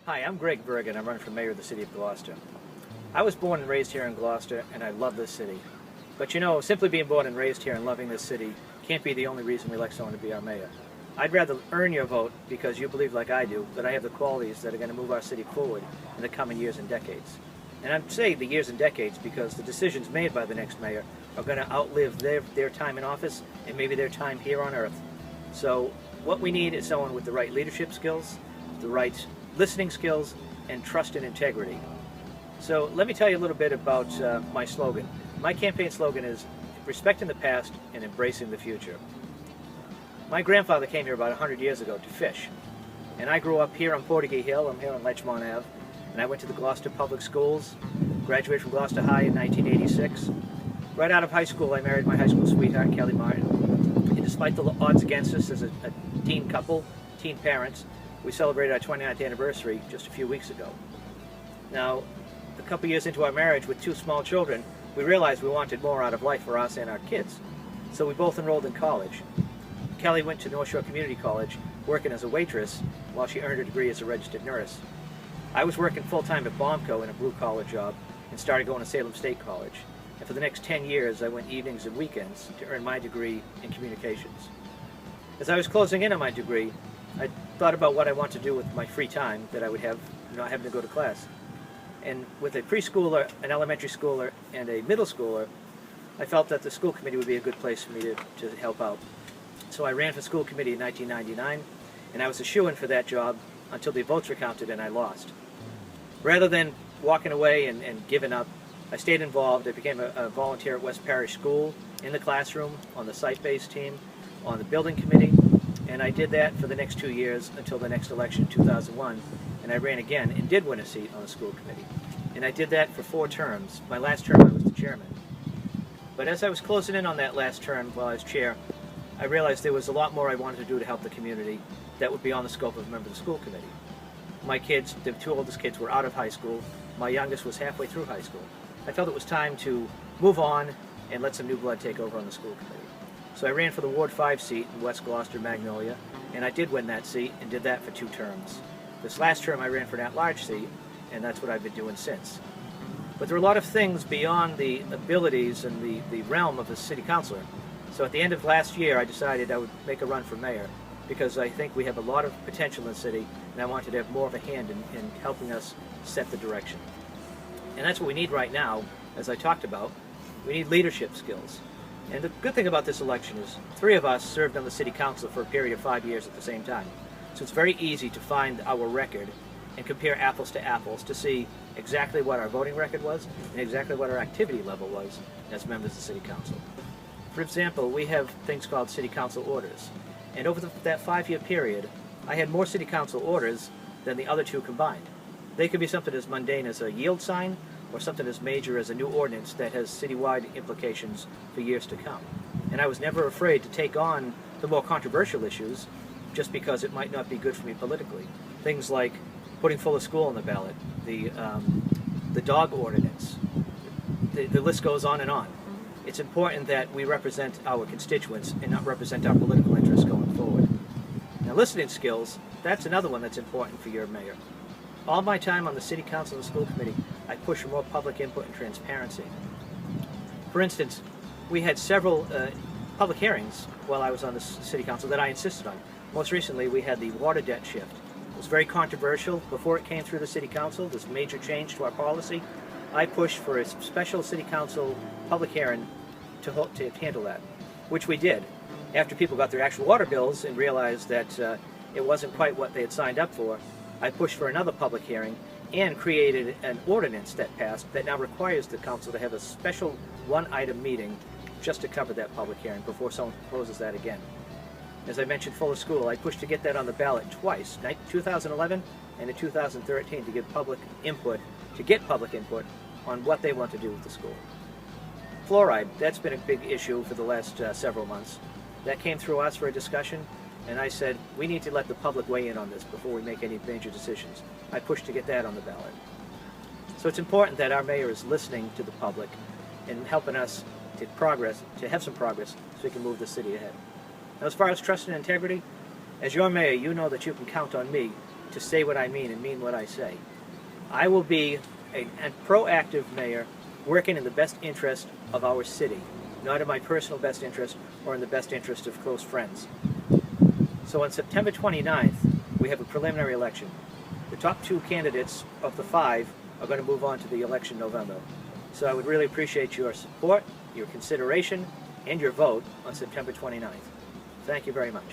Hi, I'm Greg Verga, and I'm running for mayor of the city of Gloucester. I was born and raised here in Gloucester, and I love this city. But you know, simply being born and raised here and loving this city can't be the only reason we elect someone to be our mayor. I'd rather earn your vote because you believe, like I do, that I have the qualities that are going to move our city forward in the coming years and decades. And I'm saying the years and decades because the decisions made by the next mayor are going to outlive their time in office and maybe their time here on earth. So what we need is someone with the right leadership skills, the right listening skills, and trust and integrity. So let me tell you a little bit about my slogan. My campaign slogan is respecting the past and embracing the future. My grandfather came here about 100 years ago to fish, and I grew up here on Portuguese Hill. I'm here on Lechmont Ave, and I went to the Gloucester Public Schools, graduated from Gloucester High in 1986. Right out of high school, I married my high school sweetheart, Kelly Martin, and despite the odds against us as a teen couple, teen parents, we celebrated our 29th anniversary just a few weeks ago. Now, a couple years into our marriage with two small children, we realized we wanted more out of life for us and our kids. So we both enrolled in college. Kelly went to North Shore Community College, working as a waitress, while she earned her degree as a registered nurse. I was working full-time at Bombco in a blue-collar job and started going to Salem State College. And for the next 10 years, I went evenings and weekends to earn my degree in communications. As I was closing in on my degree, I thought about what I want to do with my free time that I would have not having to go to class. And with a preschooler, an elementary schooler, and a middle schooler, I felt that the school committee would be a good place for me to help out. So I ran for school committee in 1999, and I was a shoo-in for that job until the votes were counted and I lost. Rather than walking away and giving up, I stayed involved. I became a volunteer at West Parish School, in the classroom, on the site-based team, on the building committee, and I did that for the next 2 years until the next election, 2001, and I ran again and did win a seat on the school committee. And I did that for 4 terms. My last term I was the chairman. But as I was closing in on that last term while I was chair, I realized there was a lot more I wanted to do to help the community that would be on the scope of a member of the school committee. My kids, the 2 oldest kids, were out of high school. My youngest was halfway through high school. I felt it was time to move on and let some new blood take over on the school committee. So I ran for the Ward 5 seat in West Gloucester, Magnolia, and I did win that seat and did that for 2 terms. This last term I ran for an at-large seat, and that's what I've been doing since. But there are a lot of things beyond the abilities and the realm of a city councilor. So at the end of last year, I decided I would make a run for mayor because I think we have a lot of potential in the city, and I wanted to have more of a hand in helping us set the direction. And that's what we need right now, as I talked about. We need leadership skills. And the good thing about this election is 3 of us served on the city council for a period of 5 years at the same time. So it's very easy to find our record and compare apples to apples to see exactly what our voting record was and exactly what our activity level was as members of the city council. For example, we have things called city council orders. And over that 5-year period, I had more city council orders than the other 2 combined. They could be something as mundane as a yield sign or something as major as a new ordinance that has citywide implications for years to come. And I was never afraid to take on the more controversial issues just because it might not be good for me politically. Things like putting Fuller School on the ballot, the dog ordinance, the list goes on and on. It's important that we represent our constituents and not represent our political interests going forward. Now, listening skills, that's another one that's important for your mayor. All my time on the city council and school committee, I push for more public input and transparency. For instance, we had several public hearings while I was on the city council that I insisted on. Most recently, we had the water debt shift. It was very controversial. Before it came through the city council, this major change to our policy, I pushed for a special city council public hearing to handle that, which we did. After people got their actual water bills and realized that it wasn't quite what they had signed up for, I pushed for another public hearing and created an ordinance that passed that now requires the council to have a special one-item meeting just to cover that public hearing before someone proposes that again. As I mentioned, Fuller School, I pushed to get that on the ballot twice, 2011 and in 2013, to get public input on what they want to do with the school. Fluoride, that's been a big issue for the last several months. That came through us for a discussion, and I said, we need to let the public weigh in on this before we make any major decisions. I pushed to get that on the ballot. So it's important that our mayor is listening to the public and helping us to have some progress so we can move the city ahead. Now, as far as trust and integrity, as your mayor, you know that you can count on me to say what I mean and mean what I say. I will be a proactive mayor working in the best interest of our city, not in my personal best interest or in the best interest of close friends. So on September 29th, we have a preliminary election. The top 2 candidates of the 5 are going to move on to the election in November. So I would really appreciate your support, your consideration, and your vote on September 29th. Thank you very much.